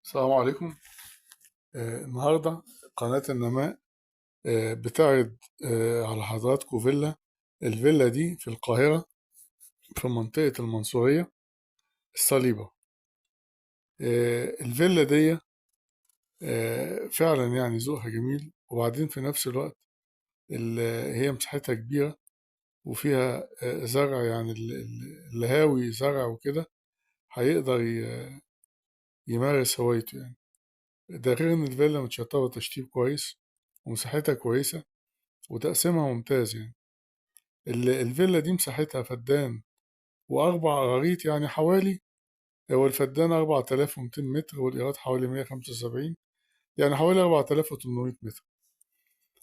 السلام عليكم. النهاردة قناة النماء بتعرض على حضراتكم الفيلا دي في القاهرة، في منطقة المنصورية الصليبة. الفيلا دي فعلا يعني ذوقها جميل، وبعدين في نفس الوقت هي مساحتها كبيرة وفيها زرع، يعني اللي هاوي زرع وكده هيقدر يمارس هوايته يعني. ده غير إن الفيلا متشطبة تشطيب كويس ومساحتها كويسة وتقسيمها ممتاز يعني. الفيلا دي مساحتها فدان وأربع قراريط، يعني حوالي، هو الفدان 4200 متر والإيراد حوالي 175، يعني حوالي 4800 متر.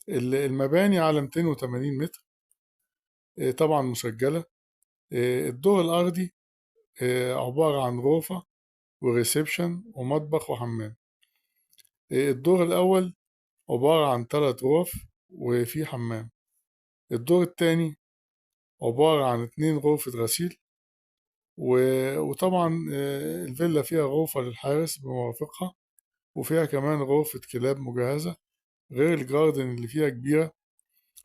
المباني على 280 متر، طبعا مسجلة. الدور الأرضي عبارة عن غرفة وريسبشن ومطبخ وحمام. الدور الأول عبارة عن 3 غرف وفي حمام. الدور الثاني عبارة عن 2 غرفة غسيل، وطبعا الفيلا فيها غرفة للحارس بمرافقها، وفيها كمان غرفة كلاب مجهزة، غير الجاردن اللي فيها كبيرة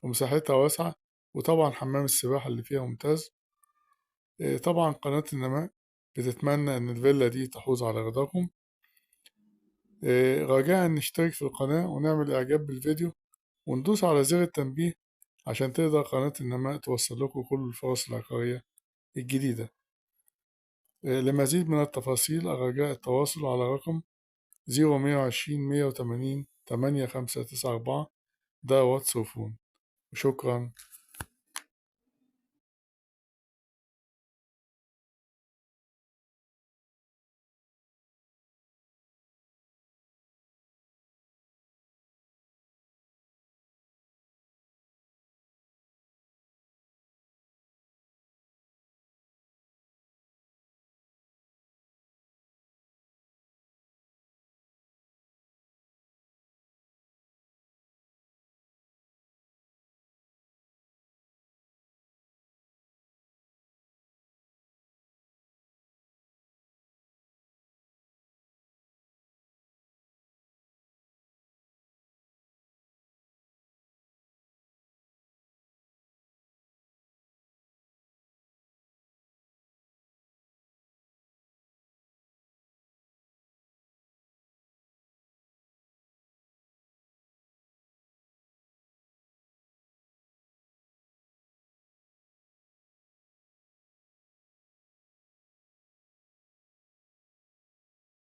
ومساحتها واسعة، وطبعا حمام السباحة اللي فيها ممتاز. طبعا قناة النماء بتتمنى إن الفيلا دي تحوز على رضاكم. رجاء نشترك في القناة ونعمل إعجاب بالفيديو وندوس على زر التنبيه عشان تقدر قناة النماء توصل لكم كل الفرص العقارية الجديدة. لمزيد من التفاصيل الرجاء التواصل على رقم 0120 180 8594، ده واتس وفون. وشكرا.